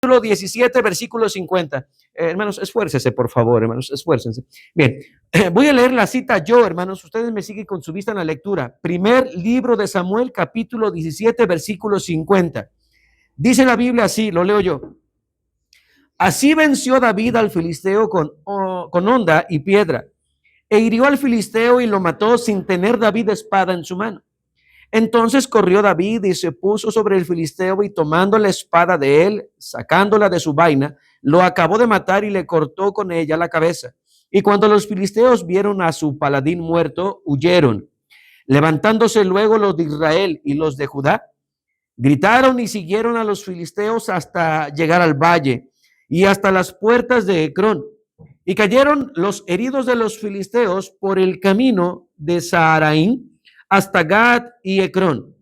capítulo 17, versículo 50. Hermanos, esfuércense, por favor, hermanos, esfuércense. Bien, voy a leer la cita yo, hermanos. Ustedes me siguen con su vista en la lectura. Primer libro de Samuel, capítulo 17, versículo 50. Dice la Biblia así, lo leo yo. Así venció David al filisteo con honda y piedra, e hirió al filisteo y lo mató sin tener David espada en su mano. Entonces corrió David y se puso sobre el filisteo, y tomando la espada de él, sacándola de su vaina, lo acabó de matar y le cortó con ella la cabeza. Y cuando los filisteos vieron a su paladín muerto, huyeron. Levantándose luego los de Israel y los de Judá, gritaron y siguieron a los filisteos hasta llegar al valle y hasta las puertas de Ecrón. Y cayeron los heridos de los filisteos por el camino de Saharaim hasta Gad y Ecrón.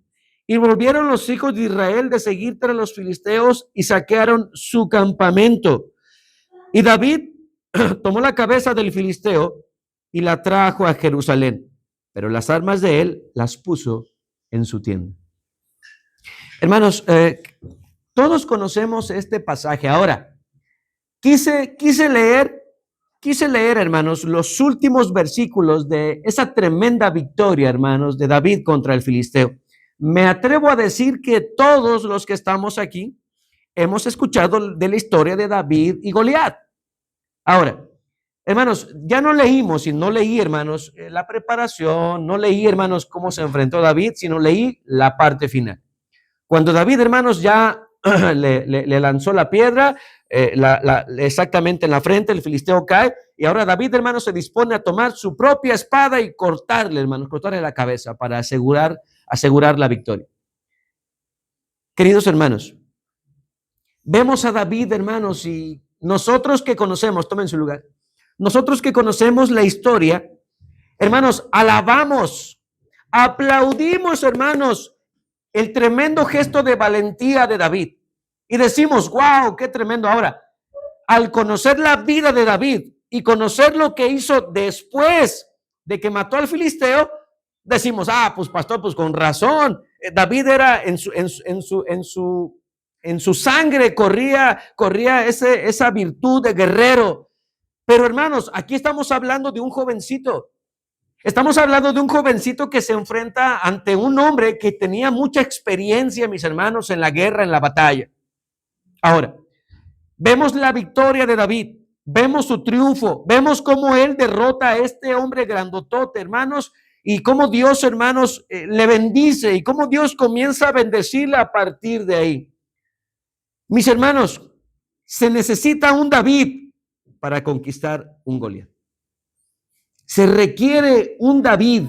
Y volvieron los hijos de Israel de seguir tras los filisteos y saquearon su campamento. Y David tomó la cabeza del filisteo y la trajo a Jerusalén, pero las armas de él las puso en su tienda. Hermanos, todos conocemos este pasaje. Ahora, quise leer, hermanos, los últimos versículos de esa tremenda victoria, hermanos, de David contra el filisteo. Me atrevo a decir que todos los que estamos aquí hemos escuchado de la historia de David y Goliat. Ahora, hermanos, ya no leímos, y no leí, hermanos, la preparación, no leí, hermanos, cómo se enfrentó David, sino leí la parte final. Cuando David, hermanos, ya le lanzó la piedra, exactamente en la frente, el filisteo cae, y ahora David, hermanos, se dispone a tomar su propia espada y cortarle, hermanos, cortarle la cabeza para asegurar la victoria. Queridos hermanos, vemos a David, hermanos, y nosotros que conocemos, tomen su lugar, nosotros que conocemos la historia, hermanos, alabamos, aplaudimos, hermanos, el tremendo gesto de valentía de David. Y decimos, wow, qué tremendo. Ahora, al conocer la vida de David y conocer lo que hizo después de que mató al filisteo, decimos, pues pastor, pues con razón. David era en su sangre corría esa virtud de guerrero. Pero hermanos, aquí estamos hablando de un jovencito. Estamos hablando de un jovencito que se enfrenta ante un hombre que tenía mucha experiencia, mis hermanos, en la guerra, en la batalla. Ahora, vemos la victoria de David, vemos su triunfo, vemos cómo él derrota a este hombre grandotote, hermanos, y cómo Dios, hermanos, le bendice, y cómo Dios comienza a bendecirle a partir de ahí. Mis hermanos, se necesita un David para conquistar un Goliat. Se requiere un David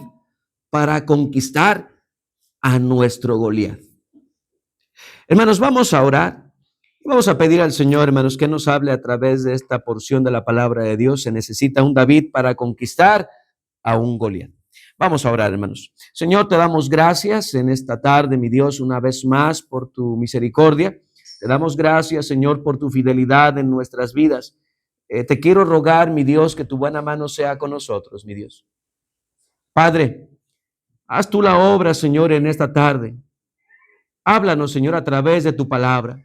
para conquistar a nuestro Goliat. Hermanos, vamos a orar. Vamos a pedir al Señor, hermanos, que nos hable a través de esta porción de la palabra de Dios. Se necesita un David para conquistar a un Goliat. Vamos a orar, hermanos. Señor, te damos gracias en esta tarde, mi Dios, una vez más por tu misericordia. Te damos gracias, Señor, por tu fidelidad en nuestras vidas. Te quiero rogar, mi Dios, que tu buena mano sea con nosotros, mi Dios. Padre, haz tú la obra, Señor, en esta tarde. Háblanos, Señor, a través de tu palabra.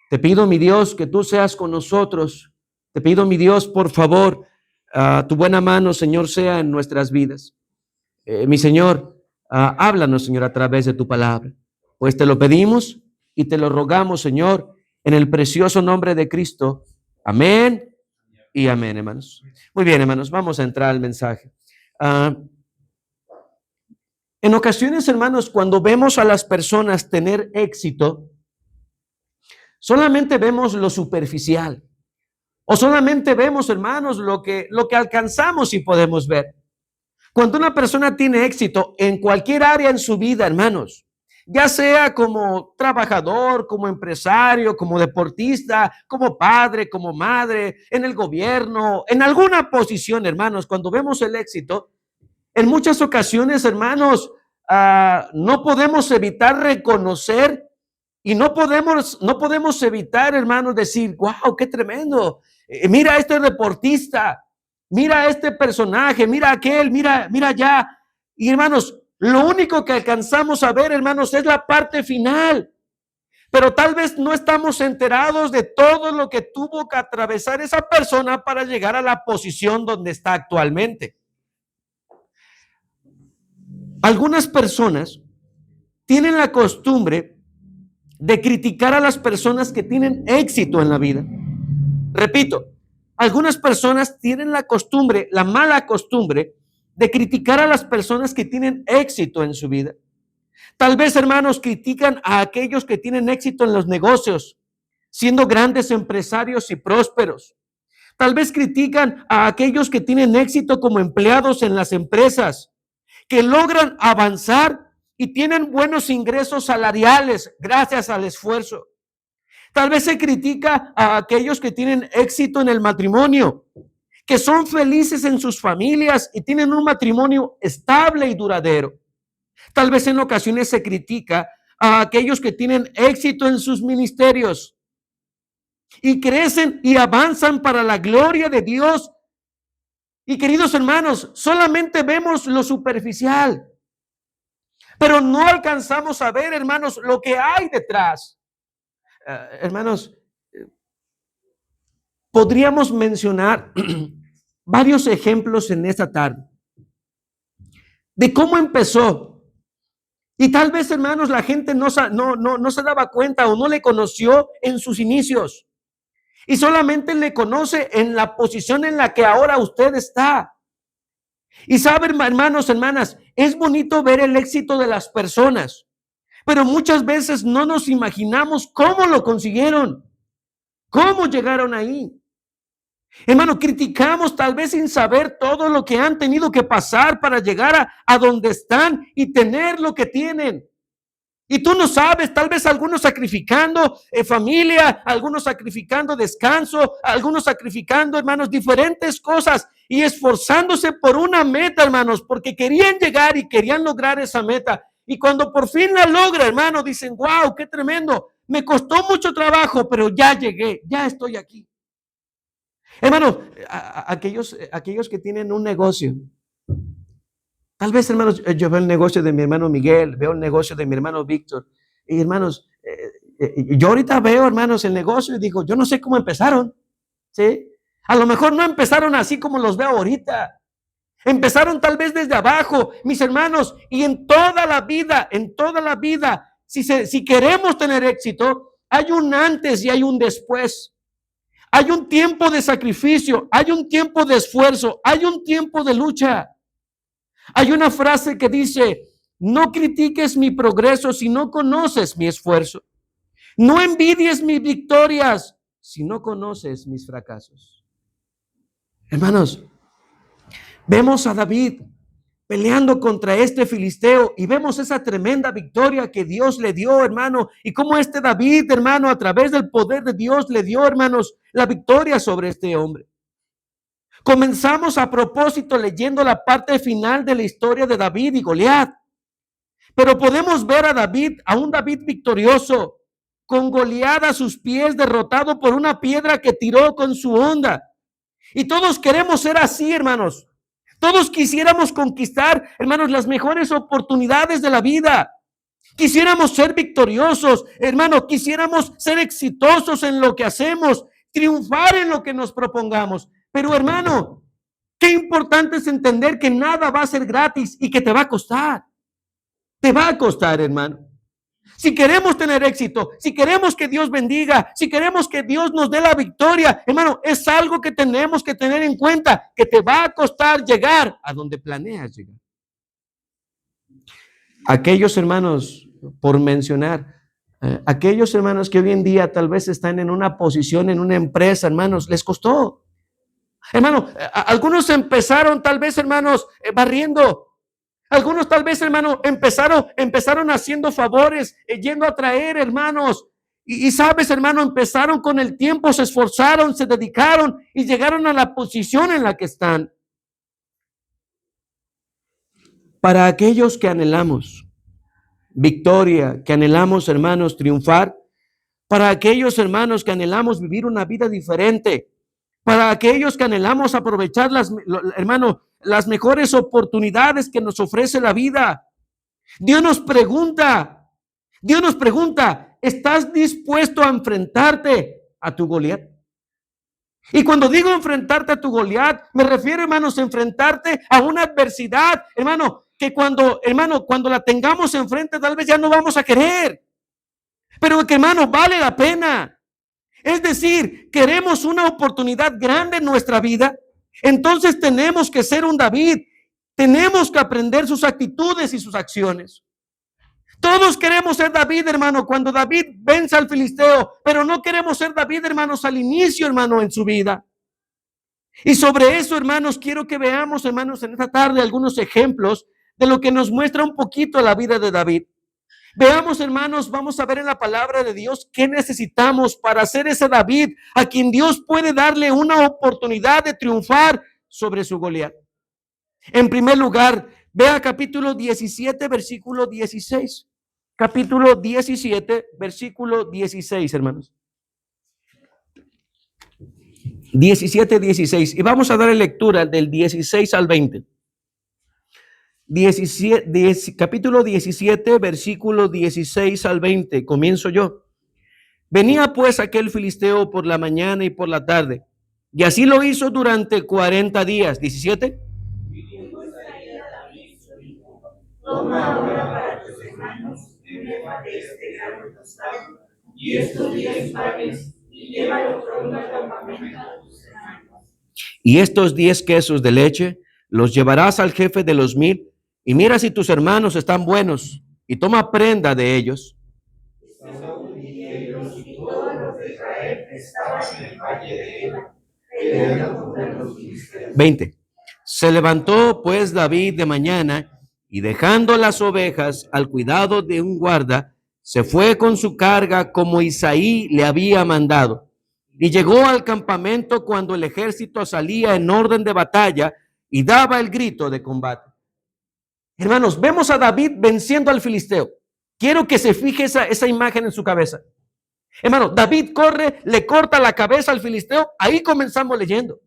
Te pido, mi Dios, que tú seas con nosotros. Te pido, mi Dios, por favor, tu buena mano, Señor, sea en nuestras vidas. Mi Señor, háblanos, Señor, a través de tu palabra. Pues te lo pedimos y te lo rogamos, Señor, en el precioso nombre de Cristo. Amén y amén, hermanos. Muy bien, hermanos, vamos a entrar al mensaje. En ocasiones, hermanos, cuando vemos a las personas tener éxito, solamente vemos lo superficial, o solamente vemos, hermanos, lo que alcanzamos y podemos ver. Cuando una persona tiene éxito en cualquier área en su vida, hermanos, ya sea como trabajador, como empresario, como deportista, como padre, como madre, en el gobierno, en alguna posición, hermanos, cuando vemos el éxito, en muchas ocasiones, hermanos, no podemos evitar reconocer y no podemos evitar, hermanos, decir, wow, qué tremendo. Mira a este deportista, mira a este personaje, mira a aquel, mira allá. Y hermanos, lo único que alcanzamos a ver, hermanos, es la parte final. pero tal vez no estamos enterados de todo lo que tuvo que atravesar esa persona para llegar a la posición donde está actualmente. Algunas personas tienen la costumbre de criticar a las personas que tienen éxito en la vida. Repito, algunas personas tienen la costumbre, la mala costumbre, de criticar a las personas que tienen éxito en su vida. Tal vez, hermanos, critican a aquellos que tienen éxito en los negocios, siendo grandes empresarios y prósperos. Tal vez critican a aquellos que tienen éxito como empleados en las empresas, que logran avanzar y tienen buenos ingresos salariales gracias al esfuerzo. Tal vez se critica a aquellos que tienen éxito en el matrimonio, que son felices en sus familias y tienen un matrimonio estable y duradero. Tal vez en ocasiones se critica a aquellos que tienen éxito en sus ministerios y crecen y avanzan para la gloria de Dios. Y queridos hermanos, solamente vemos lo superficial, pero no alcanzamos a ver, hermanos, lo que hay detrás. Hermanos, podríamos mencionar varios ejemplos en esta tarde de cómo empezó. Y tal vez, hermanos, la gente no se daba cuenta o no le conoció en sus inicios. Y solamente le conoce en la posición en la que ahora usted está. Y saben, hermanos, hermanas, es bonito ver el éxito de las personas, pero muchas veces no nos imaginamos cómo lo consiguieron, cómo llegaron ahí. Hermano, criticamos tal vez sin saber todo lo que han tenido que pasar para llegar a donde están y tener lo que tienen. Y tú no sabes, tal vez algunos sacrificando familia, algunos sacrificando descanso, algunos sacrificando, hermanos, diferentes cosas y esforzándose por una meta, hermanos, porque querían llegar y querían lograr esa meta. Y cuando por fin la logra, hermano, dicen, wow, qué tremendo, me costó mucho trabajo, pero ya llegué, ya estoy aquí. Hermano, aquellos que tienen un negocio, tal vez, hermanos, yo veo el negocio de mi hermano Miguel, veo el negocio de mi hermano Víctor, y hermanos, yo ahorita veo, hermanos, el negocio y digo, yo no sé cómo empezaron, ¿sí? A lo mejor no empezaron así como los veo ahorita, empezaron tal vez desde abajo, mis hermanos, y en toda la vida, si queremos tener éxito, hay un antes y hay un después. Hay un tiempo de sacrificio, hay un tiempo de esfuerzo, hay un tiempo de lucha. Hay una frase que dice, no critiques mi progreso si no conoces mi esfuerzo. No envidies mis victorias si no conoces mis fracasos. Hermanos, vemos a David peleando contra este filisteo y vemos esa tremenda victoria que Dios le dio, hermano, y cómo este David, hermano, a través del poder de Dios le dio, hermanos, la victoria sobre este hombre. Comenzamos a propósito leyendo la parte final de la historia de David y Goliat, pero podemos ver a un David victorioso, con Goliat a sus pies, derrotado por una piedra que tiró con su honda. Y todos queremos ser así, hermanos. Todos quisiéramos conquistar, hermanos, las mejores oportunidades de la vida. Quisiéramos ser victoriosos, hermano, quisiéramos ser exitosos en lo que hacemos, triunfar en lo que nos propongamos. Pero, hermano, qué importante es entender que nada va a ser gratis y que te va a costar. Te va a costar, hermano. Si queremos tener éxito, si queremos que Dios bendiga, si queremos que Dios nos dé la victoria, hermano, es algo que tenemos que tener en cuenta, que te va a costar llegar a donde planeas llegar. Aquellos hermanos, por mencionar, aquellos hermanos que hoy en día tal vez están en una posición, en una empresa, hermanos, les costó. Hermano, algunos empezaron tal vez, hermanos, barriendo. Algunos tal vez, hermano, empezaron haciendo favores, yendo a traer, hermanos. Y sabes, hermano, empezaron con el tiempo, se esforzaron, se dedicaron y llegaron a la posición en la que están. Para aquellos que anhelamos victoria, que anhelamos, hermanos, triunfar, para aquellos, hermanos, que anhelamos vivir una vida diferente, para aquellos que anhelamos aprovechar las mejores oportunidades que nos ofrece la vida. Dios nos pregunta, ¿Estás dispuesto a enfrentarte a tu Goliat? Y cuando digo enfrentarte a tu Goliat, me refiero, hermanos, a enfrentarte a una adversidad, hermano, que cuando la tengamos enfrente, tal vez ya no vamos a querer. Pero que, hermano, vale la pena. Es decir, queremos una oportunidad grande en nuestra vida. Entonces tenemos que ser un David. Tenemos que aprender sus actitudes y sus acciones. Todos queremos ser David, hermano, cuando David vence al filisteo, pero no queremos ser David, hermanos, al inicio, hermano, en su vida. Y sobre eso, hermanos, quiero que veamos, hermanos, en esta tarde algunos ejemplos de lo que nos muestra un poquito la vida de David. Veamos, hermanos, vamos a ver en la palabra de Dios qué necesitamos para ser ese David a quien Dios puede darle una oportunidad de triunfar sobre su Goliat. En primer lugar, vea capítulo 17, versículo 16. Capítulo 17, versículo 16, hermanos. 17, 16. Y vamos a dar lectura del 16 al 20. Capítulo 17, versículo 16 al 20. Comienzo yo. Venía pues aquel filisteo por la mañana y por la tarde, y así lo hizo durante 40 días. 17. Toma ahora para tus hermanos este grano tostado y estos 10 panes y llévalo pronto al campamento a tus hermanos. Y estos 10 quesos de leche los llevarás al jefe de los 1000 y mira si tus hermanos están buenos y toma prenda de ellos. Saúl y ellos y todos los de Israel estaban en el valle de Ela, peleando contra los filisteos. 20. Se levantó pues David de mañana y dejando las ovejas al cuidado de un guarda, se fue con su carga como Isaí le había mandado. Y llegó al campamento cuando el ejército salía en orden de batalla y daba el grito de combate. Hermanos, vemos a David venciendo al filisteo. Quiero que se fije esa imagen en su cabeza. Hermano, David corre, le corta la cabeza al filisteo. Ahí comenzamos leyendo.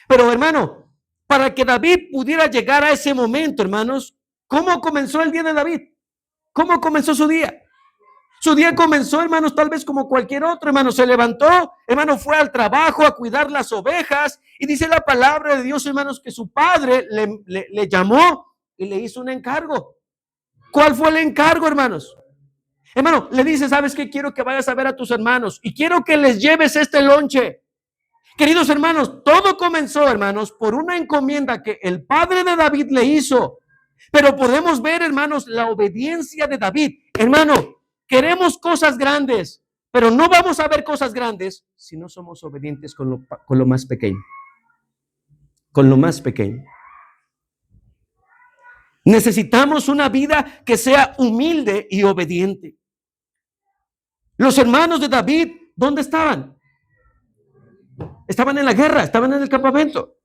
Pero, hermano, para que David pudiera llegar a ese momento, hermanos, ¿cómo comenzó el día de David? ¿Cómo comenzó su día? Su día comenzó, hermanos, tal vez como cualquier otro, hermano. Se levantó, hermano, fue al trabajo a cuidar las ovejas. Y dice la palabra de Dios, hermanos, que su padre le llamó y le hizo un encargo. ¿Cuál fue el encargo, hermanos? Hermano, le dice, ¿sabes qué? Quiero que vayas a ver a tus hermanos y quiero que les lleves este lonche. Queridos hermanos, todo comenzó, hermanos, por una encomienda que el padre de David le hizo. Pero podemos ver, hermanos, la obediencia de David. Hermano, queremos cosas grandes, pero no vamos a ver cosas grandes si no somos obedientes con lo más pequeño. Con lo más pequeño. Necesitamos una vida que sea humilde y obediente. Los hermanos de David, ¿dónde estaban? Estaban en la guerra, estaban en el campamento.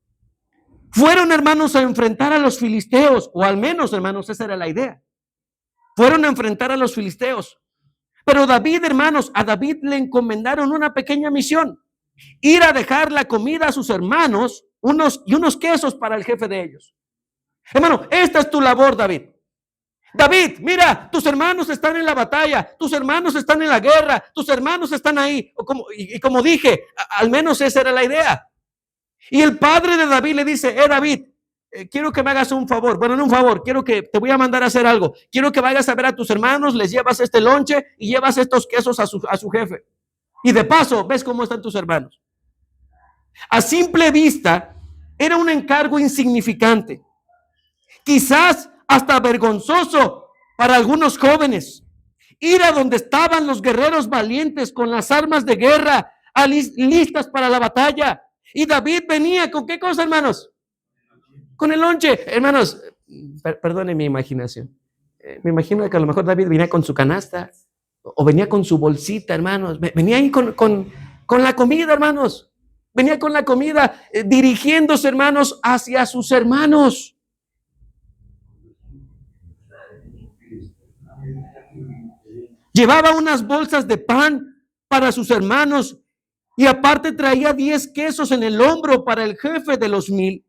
Fueron, hermanos, a enfrentar a los filisteos, o al menos, hermanos, esa era la idea. Fueron a enfrentar a los filisteos. Pero David, hermanos, a David le encomendaron una pequeña misión. Ir a dejar la comida a sus hermanos, unos quesos para el jefe de ellos. Hermano, esta es tu labor, David. David, mira, tus hermanos están en la batalla, tus hermanos están en la guerra, tus hermanos están ahí. Y como dije, al menos esa era la idea. Y el padre de David le dice, David, quiero que me hagas un favor. Bueno, no un favor, te voy a mandar a hacer algo. Quiero que vayas a ver a tus hermanos, les llevas este lonche y llevas estos quesos a su jefe. Y de paso, ves cómo están tus hermanos. A simple vista, era un encargo insignificante. Quizás hasta vergonzoso para algunos jóvenes. Ir a donde estaban los guerreros valientes con las armas de guerra listas para la batalla. Y David venía con ¿qué cosa, hermanos? Con el lonche. Hermanos, perdone mi imaginación. Me imagino que a lo mejor David venía con su canasta o venía con su bolsita, hermanos. Venía ahí con la comida, hermanos. Venía con la comida, dirigiéndose, hermanos, hacia sus hermanos. Llevaba unas bolsas de pan para sus hermanos y aparte traía 10 quesos en el hombro para el jefe de los 1000.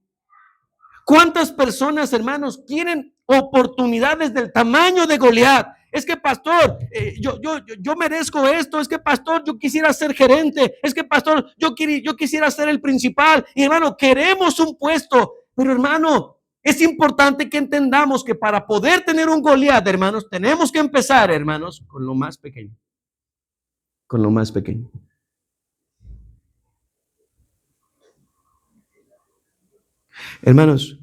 ¿Cuántas personas, hermanos, quieren oportunidades del tamaño de Goliat? es que pastor, yo merezco esto, es que pastor, yo quisiera ser gerente, es que pastor, yo quisiera ser el principal. Y hermano, queremos un puesto, pero hermano, es importante que entendamos que para poder tener un Goliat, hermanos, tenemos que empezar, hermanos, con lo más pequeño. Con lo más pequeño. Hermanos,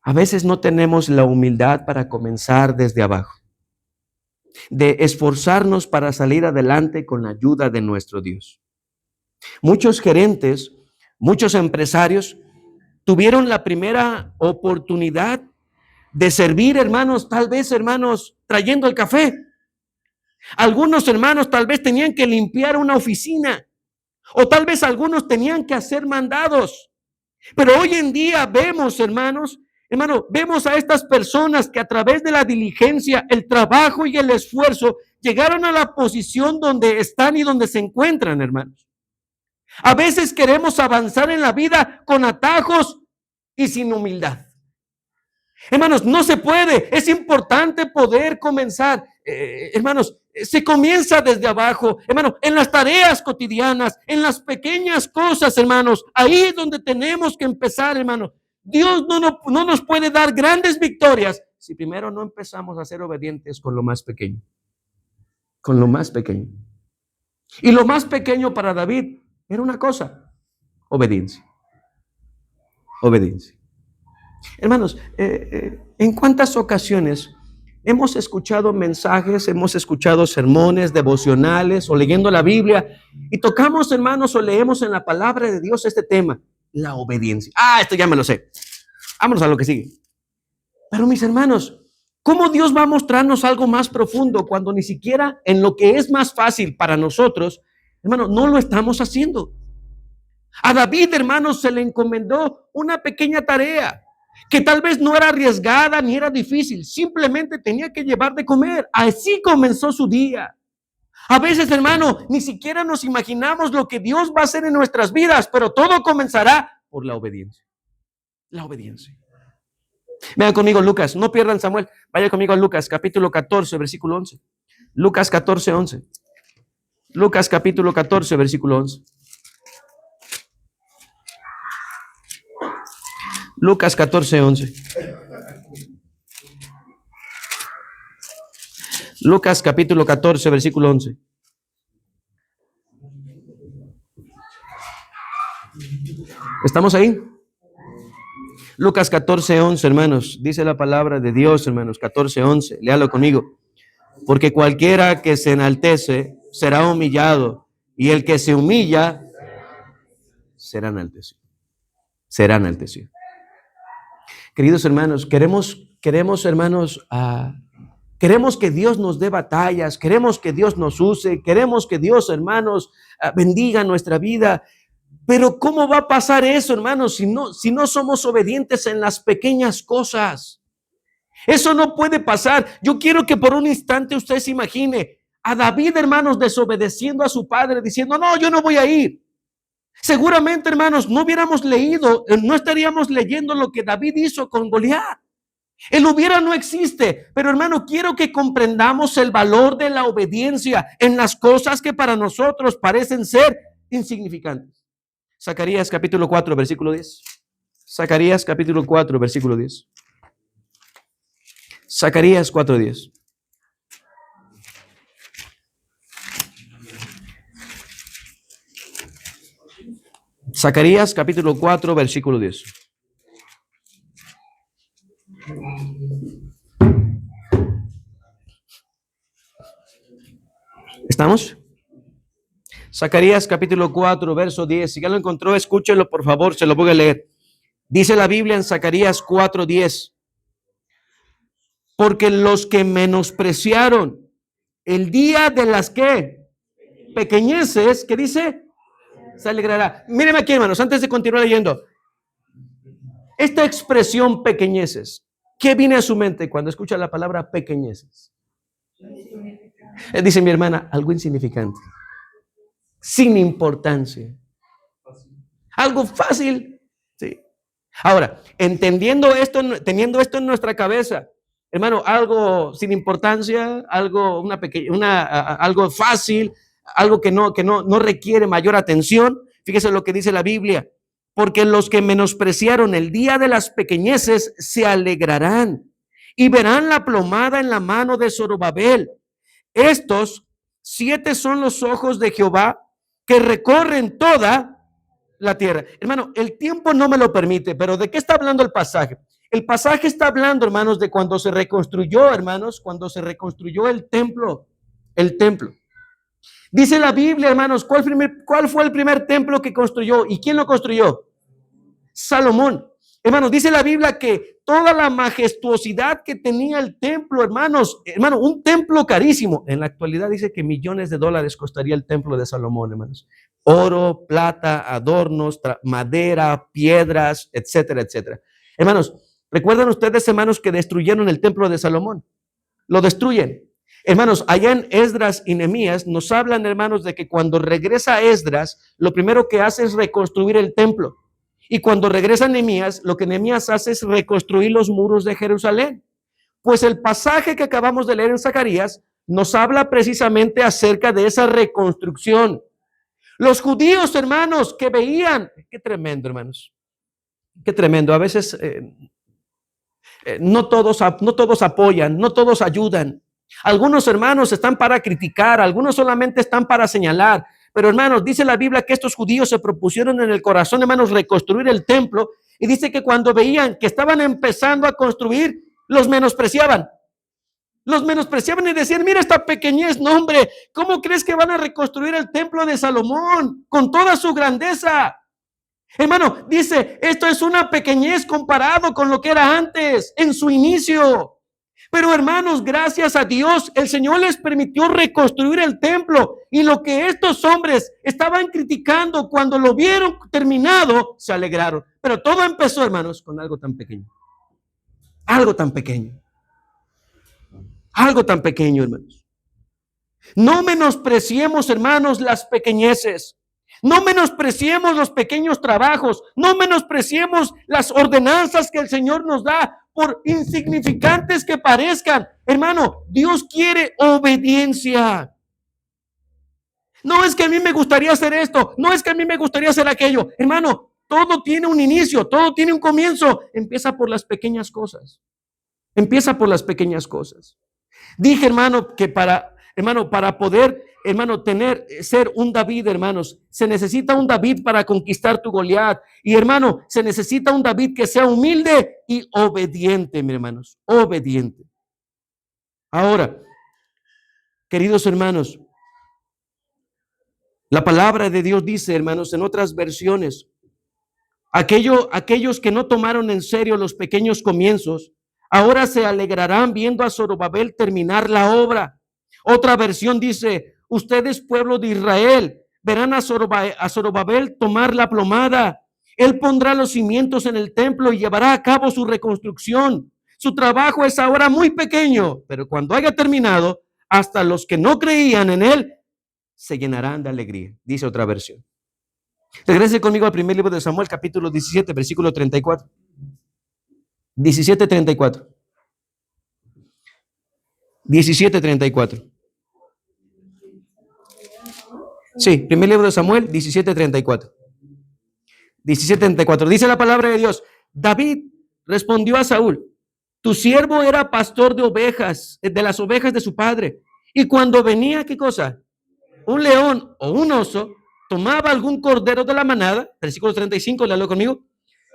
a veces no tenemos la humildad para comenzar desde abajo, de esforzarnos para salir adelante con la ayuda de nuestro Dios. Muchos gerentes, muchos empresarios tuvieron la primera oportunidad de servir, hermanos, tal vez, hermanos, trayendo el café. Algunos hermanos tal vez tenían que limpiar una oficina, o tal vez algunos tenían que hacer mandados. Pero hoy en día vemos, hermanos, vemos a estas personas que a través de la diligencia, el trabajo y el esfuerzo llegaron a la posición donde están y donde se encuentran, hermanos. A veces queremos avanzar en la vida con atajos y sin humildad. Hermanos, no se puede. Es importante poder comenzar. Hermanos, se comienza desde abajo. Hermanos, en las tareas cotidianas, en las pequeñas cosas, hermanos. Ahí es donde tenemos que empezar, hermanos. Dios no nos puede dar grandes victorias si primero no empezamos a ser obedientes con lo más pequeño. Con lo más pequeño. Y lo más pequeño para David era una cosa: obediencia. Obediencia. Hermanos, ¿en cuántas ocasiones hemos escuchado mensajes, hemos escuchado sermones, devocionales o leyendo la Biblia y tocamos, hermanos, o leemos en la palabra de Dios este tema, la obediencia? Esto ya me lo sé. Vámonos a lo que sigue. Pero mis hermanos, ¿cómo Dios va a mostrarnos algo más profundo cuando ni siquiera en lo que es más fácil para nosotros, hermanos, no lo estamos haciendo? A David, hermanos, se le encomendó una pequeña tarea que tal vez no era arriesgada ni era difícil, simplemente tenía que llevar de comer. Así comenzó su día. A veces, hermano, ni siquiera nos imaginamos lo que Dios va a hacer en nuestras vidas, pero todo comenzará por la obediencia. La obediencia. Vean conmigo Lucas, no pierdan Samuel, vaya conmigo a Lucas capítulo 14, versículo 11. Lucas 14, 11. Lucas capítulo 14, versículo 11. Lucas 14, 11. Lucas capítulo 14, versículo 11. ¿Estamos ahí? Lucas 14, 11, hermanos. Dice la palabra de Dios, hermanos. 14, 11. Léalo conmigo. Porque cualquiera que se enaltece será humillado, y el que se humilla será enaltecido. Será enaltecido. Queridos hermanos, queremos hermanos, queremos que Dios nos dé batallas, queremos que Dios nos use, queremos que Dios, hermanos, bendiga nuestra vida. Pero ¿cómo va a pasar eso, hermanos, si no somos obedientes en las pequeñas cosas? Eso no puede pasar. Yo quiero que por un instante usted se imagine a David, hermanos, desobedeciendo a su padre, diciendo, no, yo no voy a ir. Seguramente, hermanos, no hubiéramos leído, no estaríamos leyendo lo que David hizo con Goliat. El hubiera no existe, pero hermano, quiero que comprendamos el valor de la obediencia en las cosas que para nosotros parecen ser insignificantes. Zacarías capítulo 4, versículo 10. Zacarías capítulo 4, versículo 10. Zacarías 4, 10. Zacarías capítulo 4, versículo 10. ¿Estamos? Zacarías capítulo 4, verso 10. Si ya lo encontró, escúchelo por favor, se lo voy a leer. Dice la Biblia en Zacarías 4, 10. Porque los que menospreciaron el día de las que pequeñeces, ¿qué dice? Se alegrará. Míreme aquí, hermanos, antes de continuar leyendo. Esta expresión pequeñeces, ¿qué viene a su mente cuando escucha la palabra pequeñeces? Dice mi hermana, algo insignificante, sin importancia, algo fácil. Sí. Ahora, entendiendo esto, teniendo esto en nuestra cabeza, Hermano, algo sin importancia, algo, algo fácil, algo que no requiere mayor atención. Fíjese lo que dice la Biblia. Porque los que menospreciaron el día de las pequeñeces se alegrarán y verán la plomada en la mano de Zorobabel. Estos 7 son los ojos de Jehová que recorren toda la tierra. Hermano, el tiempo no me lo permite, pero ¿de qué está hablando el pasaje? El pasaje está hablando, hermanos, de cuando se reconstruyó, hermanos, cuando se reconstruyó el templo. El templo. Dice la Biblia, hermanos, ¿cuál fue el primer templo que construyó? ¿Y quién lo construyó? Salomón. Hermanos, dice la Biblia que toda la majestuosidad que tenía el templo, hermanos, un templo carísimo. En la actualidad dice que millones de dólares costaría el templo de Salomón, hermanos. Oro, plata, adornos, madera, piedras, etcétera, etcétera. Hermanos, ¿recuerdan ustedes, hermanos, que destruyeron el templo de Salomón? Lo destruyen. Hermanos, allá en Esdras y Nehemías nos hablan, hermanos, de que cuando regresa Esdras, lo primero que hace es reconstruir el templo. Y cuando regresa Nehemías, lo que Nehemías hace es reconstruir los muros de Jerusalén. Pues el pasaje que acabamos de leer en Zacarías nos habla precisamente acerca de esa reconstrucción. Los judíos, hermanos, que veían, qué tremendo, hermanos, qué tremendo. A veces no todos apoyan, no todos ayudan. Algunos hermanos están para criticar, algunos solamente están para señalar. Pero hermanos, dice la Biblia que estos judíos se propusieron en el corazón, hermanos, reconstruir el templo. Y dice que cuando veían que estaban empezando a construir, los menospreciaban. Los menospreciaban y decían, mira esta pequeñez, no hombre, ¿cómo crees que van a reconstruir el templo de Salomón con toda su grandeza? Hermano, dice, esto es una pequeñez comparado con lo que era antes, en su inicio. Pero hermanos, gracias a Dios, el Señor les permitió reconstruir el templo. Y lo que estos hombres estaban criticando cuando lo vieron terminado, se alegraron. Pero todo empezó, hermanos, con algo tan pequeño. Algo tan pequeño. Algo tan pequeño, hermanos. No menospreciemos, hermanos, las pequeñeces. No menospreciemos los pequeños trabajos. No menospreciemos las ordenanzas que el Señor nos da, por insignificantes que parezcan. Hermano, Dios quiere obediencia. No es que a mí me gustaría hacer esto, no es que a mí me gustaría hacer aquello. Hermano, todo tiene un inicio, todo tiene un comienzo. Empieza por las pequeñas cosas. Empieza por las pequeñas cosas. Dije, hermano, que para poder, hermano, ser un David, hermanos, se necesita un David para conquistar tu Goliat. Y hermano, se necesita un David que sea humilde y obediente, mis hermanos, obediente. Ahora, queridos hermanos, la palabra de Dios dice, hermanos, en otras versiones, aquellos que no tomaron en serio los pequeños comienzos, ahora se alegrarán viendo a Zorobabel terminar la obra. Otra versión dice, ustedes, pueblo de Israel, verán a Zorobabel tomar la plomada. Él pondrá los cimientos en el templo y llevará a cabo su reconstrucción. Su trabajo es ahora muy pequeño, pero cuando haya terminado, hasta los que no creían en él se llenarán de alegría, dice otra versión. Regrese conmigo al primer libro de Samuel, capítulo 17, versículo 34. 17:34. 17:34. Sí, primer libro de Samuel, 17:34. 17:34. Dice la palabra de Dios. David respondió a Saúl, tu siervo era pastor de ovejas, de las ovejas de su padre. Y cuando venía, ¿qué cosa? Un león o un oso, tomaba algún cordero de la manada, versículo 35, léalo conmigo,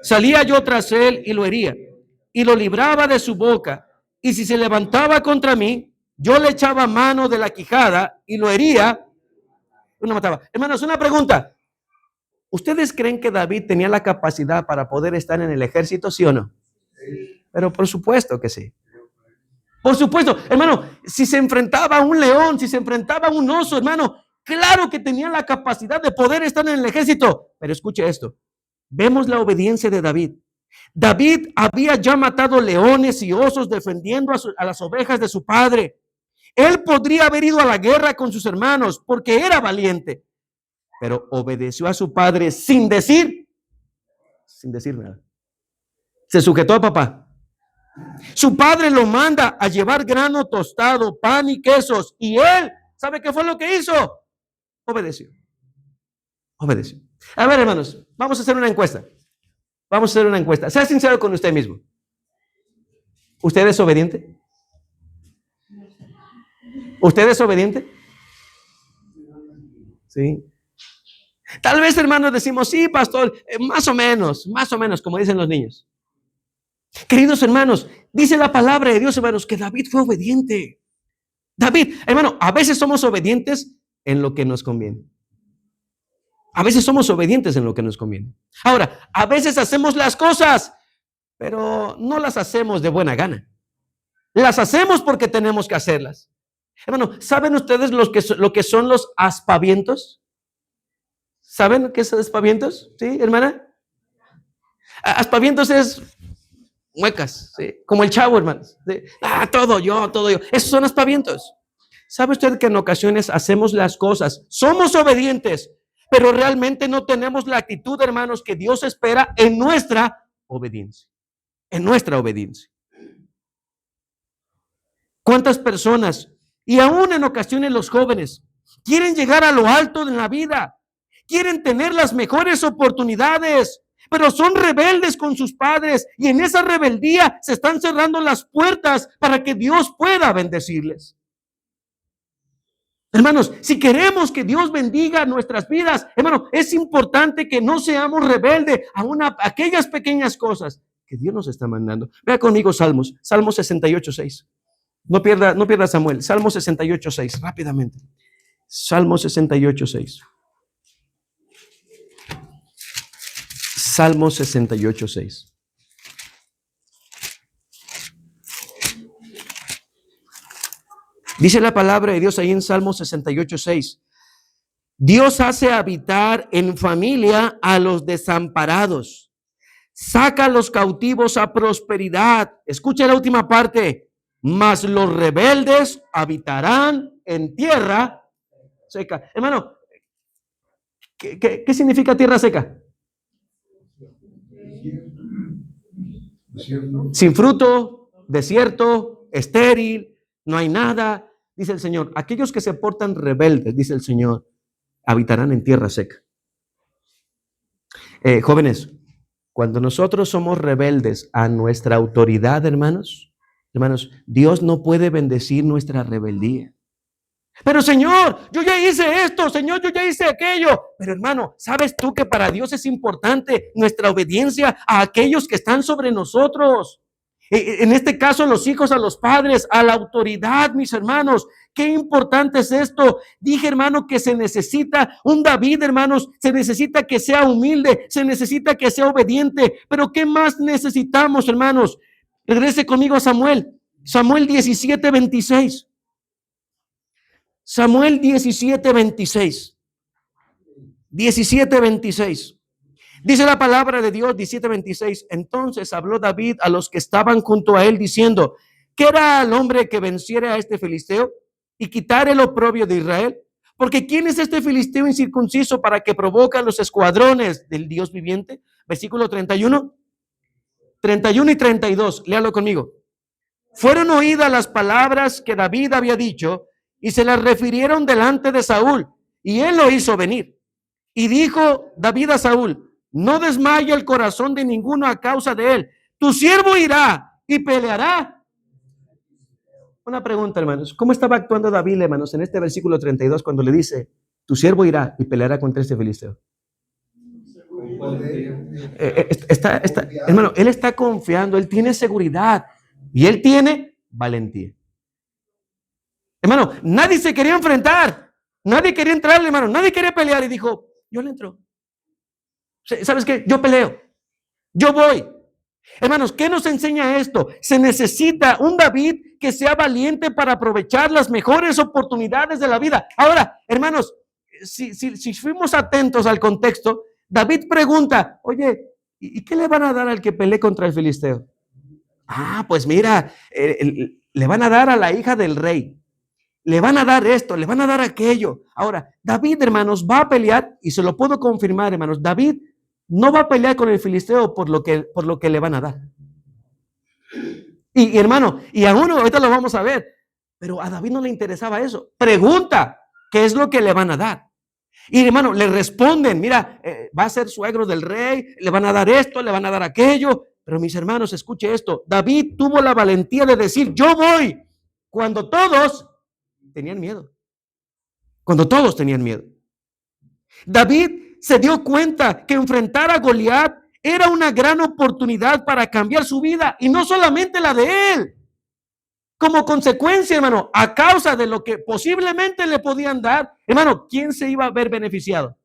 salía yo tras él y lo hería, y lo libraba de su boca, y si se levantaba contra mí, yo le echaba mano de la quijada y lo hería, y lo mataba. Hermanos, una pregunta, ¿ustedes creen que David tenía la capacidad para poder estar en el ejército, sí o no? Pero por supuesto que sí. Por supuesto, hermano, si se enfrentaba a un león, si se enfrentaba a un oso, hermano, claro que tenía la capacidad de poder estar en el ejército. Pero escuche esto, vemos la obediencia de David. David había ya matado leones y osos defendiendo a las ovejas de su padre. Él podría haber ido a la guerra con sus hermanos porque era valiente, pero obedeció a su padre sin decir nada. Se sujetó a papá. Su padre lo manda a llevar grano tostado, pan y quesos. Y él, ¿sabe qué fue lo que hizo? Obedeció. Obedeció. A ver, hermanos, vamos a hacer una encuesta. Vamos a hacer una encuesta. Sea sincero con usted mismo. ¿Usted es obediente? ¿Usted es obediente? Sí. Tal vez, hermanos, decimos, sí, pastor, más o menos, como dicen los niños. Queridos hermanos, dice la palabra de Dios, hermanos, que David fue obediente. David, hermano, a veces somos obedientes en lo que nos conviene. A veces somos obedientes en lo que nos conviene. Ahora, a veces hacemos las cosas, pero no las hacemos de buena gana. Las hacemos porque tenemos que hacerlas. Hermano, ¿saben ustedes lo que son los aspavientos? ¿Saben qué es aspavientos? ¿Sí, hermana? Aspavientos es muecas, ¿sí? Como el Chavo, hermanos. ¿Sí? Todo yo. Esos son aspavientos. ¿Sabe usted que en ocasiones hacemos las cosas, somos obedientes, pero realmente no tenemos la actitud, hermanos, que Dios espera en nuestra obediencia? En nuestra obediencia. ¿Cuántas personas, y aún en ocasiones los jóvenes, quieren llegar a lo alto de la vida? Quieren tener las mejores oportunidades, pero son rebeldes con sus padres y en esa rebeldía se están cerrando las puertas para que Dios pueda bendecirles. Hermanos, si queremos que Dios bendiga nuestras vidas, hermano, es importante que no seamos rebeldes a aquellas pequeñas cosas que Dios nos está mandando. Vea conmigo Salmos 68:6. No pierda Samuel. Salmo 68:6, rápidamente. Salmo 68:6. Salmo 68:6. Dice la palabra de Dios ahí en Salmo 68:6. Dios hace habitar en familia a los desamparados. Saca a los cautivos a prosperidad. Escucha la última parte. Mas los rebeldes habitarán en tierra seca. Hermano, ¿qué significa tierra seca? Sin fruto, desierto, estéril, no hay nada. Dice el Señor, aquellos que se portan rebeldes, dice el Señor, habitarán en tierra seca. Jóvenes, cuando nosotros somos rebeldes a nuestra autoridad, hermanos, Dios no puede bendecir nuestra rebeldía. Pero Señor, yo ya hice esto, Señor, yo ya hice aquello. Pero hermano, ¿sabes tú que para Dios es importante nuestra obediencia a aquellos que están sobre nosotros? En este caso, los hijos a los padres, a la autoridad, mis hermanos. Qué importante es esto. Dije, hermano, que se necesita un David, hermanos. Se necesita que sea humilde, se necesita que sea obediente. Pero ¿qué más necesitamos, hermanos? Regrese conmigo a Samuel 17:26. Samuel 17:26. 17:26. Dice la palabra de Dios, 17:26. Entonces habló David a los que estaban junto a él, diciendo: ¿qué hará al hombre que venciere a este filisteo y quitare el oprobio de Israel? Porque ¿quién es este filisteo incircunciso para que provoca los escuadrones del Dios viviente? Versículo 31. 31 y 32. Léalo conmigo. Fueron oídas las palabras que David había dicho y se las refirieron delante de Saúl, y él lo hizo venir. Y dijo David a Saúl: no desmaye el corazón de ninguno a causa de él. Tu siervo irá y peleará. Una pregunta, hermanos. ¿Cómo estaba actuando David, hermanos, en este versículo 32 cuando le dice: tu siervo irá y peleará contra este filisteo? Hermano, él está confiando, él tiene seguridad y él tiene valentía. Hermano, nadie se quería enfrentar, nadie quería entrar, hermano, nadie quería pelear y dijo: yo le entro. ¿Sabes qué? Yo peleo, yo voy. Hermanos, ¿qué nos enseña esto? Se necesita un David que sea valiente para aprovechar las mejores oportunidades de la vida. Ahora, hermanos, si fuimos atentos al contexto, David pregunta: oye, ¿y qué le van a dar al que pelee contra el filisteo? Pues mira, le van a dar a la hija del rey. Le van a dar esto, le van a dar aquello. Ahora, David, hermanos, va a pelear, y se lo puedo confirmar, hermanos. David no va a pelear con el filisteo por lo que le van a dar. Y hermano, y a uno, ahorita lo vamos a ver, pero a David no le interesaba eso. Pregunta, ¿qué es lo que le van a dar? Y hermano, le responden, mira, va a ser suegro del rey, le van a dar esto, le van a dar aquello. Pero mis hermanos, escuche esto, David tuvo la valentía de decir, yo voy, cuando todos tenían miedo. Cuando todos tenían miedo. David se dio cuenta que enfrentar a Goliat era una gran oportunidad para cambiar su vida y no solamente la de él. Como consecuencia, hermano, a causa de lo que posiblemente le podían dar, hermano, ¿quién se iba a ver beneficiado?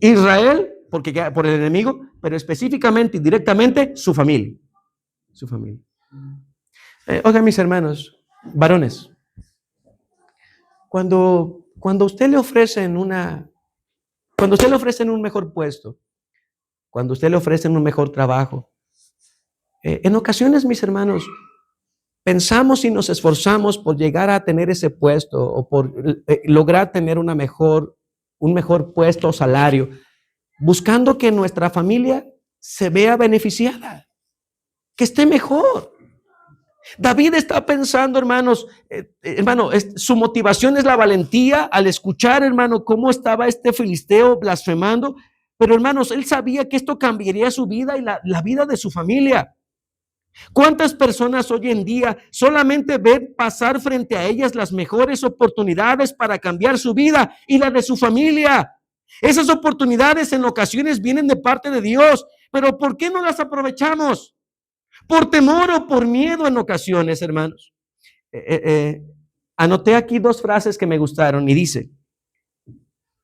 Israel, porque por el enemigo, pero específicamente y directamente su familia. Su familia. Oigan, mis hermanos, varones, cuando usted le ofrecen cuando usted le ofrecen un mejor puesto, cuando usted le ofrecen un mejor trabajo, en ocasiones, mis hermanos, pensamos y nos esforzamos por llegar a tener ese puesto o por lograr tener un mejor puesto o salario, buscando que nuestra familia se vea beneficiada, que esté mejor. David está pensando, hermanos, su motivación es la valentía al escuchar, hermano, cómo estaba este filisteo blasfemando, pero hermanos, él sabía que esto cambiaría su vida y la vida de su familia. ¿Cuántas personas hoy en día solamente ven pasar frente a ellas las mejores oportunidades para cambiar su vida y la de su familia? Esas oportunidades en ocasiones vienen de parte de Dios, pero ¿por qué no las aprovechamos? Por temor o por miedo en ocasiones, hermanos. Anoté aquí dos frases que me gustaron y dice,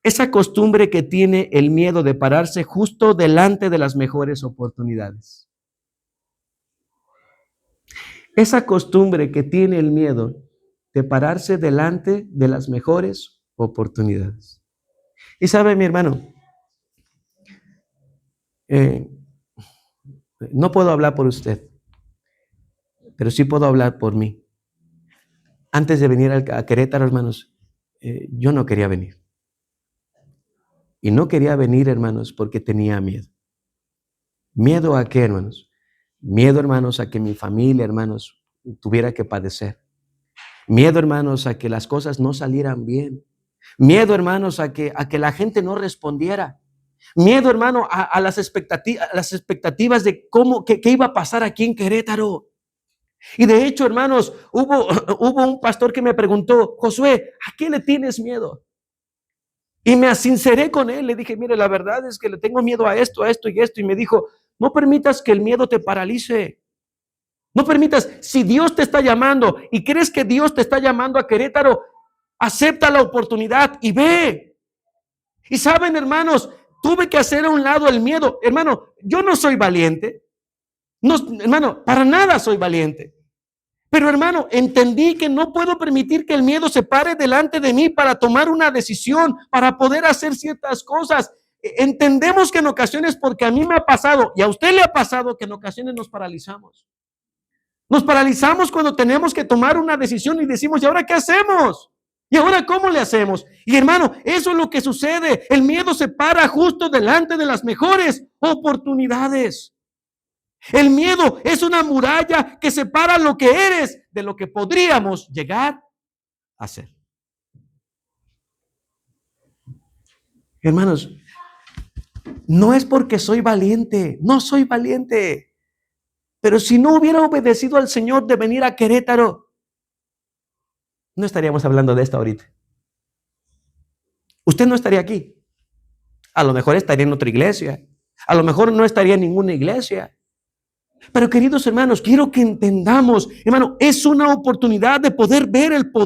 esa costumbre que tiene el miedo de pararse justo delante de las mejores oportunidades. Esa costumbre que tiene el miedo de pararse delante de las mejores oportunidades. Y sabe, mi hermano, no puedo hablar por usted, pero sí puedo hablar por mí. Antes de venir a Querétaro, hermanos, yo no quería venir. Y no quería venir, hermanos, porque tenía miedo. ¿Miedo a qué, hermanos? Miedo, hermanos, a que mi familia, hermanos, tuviera que padecer. Miedo, hermanos, a que las cosas no salieran bien. Miedo, hermanos, a que la gente no respondiera. Miedo, hermano, a las expectativas de qué iba a pasar aquí en Querétaro. Y de hecho, hermanos, hubo un pastor que me preguntó, Josué, ¿a qué le tienes miedo? Y me sinceré con él, le dije, mire, la verdad es que le tengo miedo a esto y esto. Y me dijo, no permitas que el miedo te paralice. No permitas, si Dios te está llamando y crees que Dios te está llamando a Querétaro, acepta la oportunidad y ve. Y saben, hermanos, tuve que hacer a un lado el miedo. Hermano, yo no soy valiente. No, hermano, para nada soy valiente. Pero hermano, entendí que no puedo permitir que el miedo se pare delante de mí para tomar una decisión, para poder hacer ciertas cosas. Entendemos que en ocasiones, porque a mí me ha pasado y a usted le ha pasado, que en ocasiones nos paralizamos. Nos paralizamos cuando tenemos que tomar una decisión y decimos, ¿y ahora qué hacemos? ¿Y ahora cómo le hacemos? Y hermano, eso es lo que sucede. El miedo se para justo delante de las mejores oportunidades. El miedo es una muralla que separa lo que eres de lo que podríamos llegar a ser. Hermanos, no es porque soy valiente, no soy valiente. Pero si no hubiera obedecido al Señor de venir a Querétaro, no estaríamos hablando de esto ahorita. Usted no estaría aquí. A lo mejor estaría en otra iglesia. A lo mejor no estaría en ninguna iglesia. Pero queridos hermanos, quiero que entendamos, hermano, es una oportunidad de poder ver el poder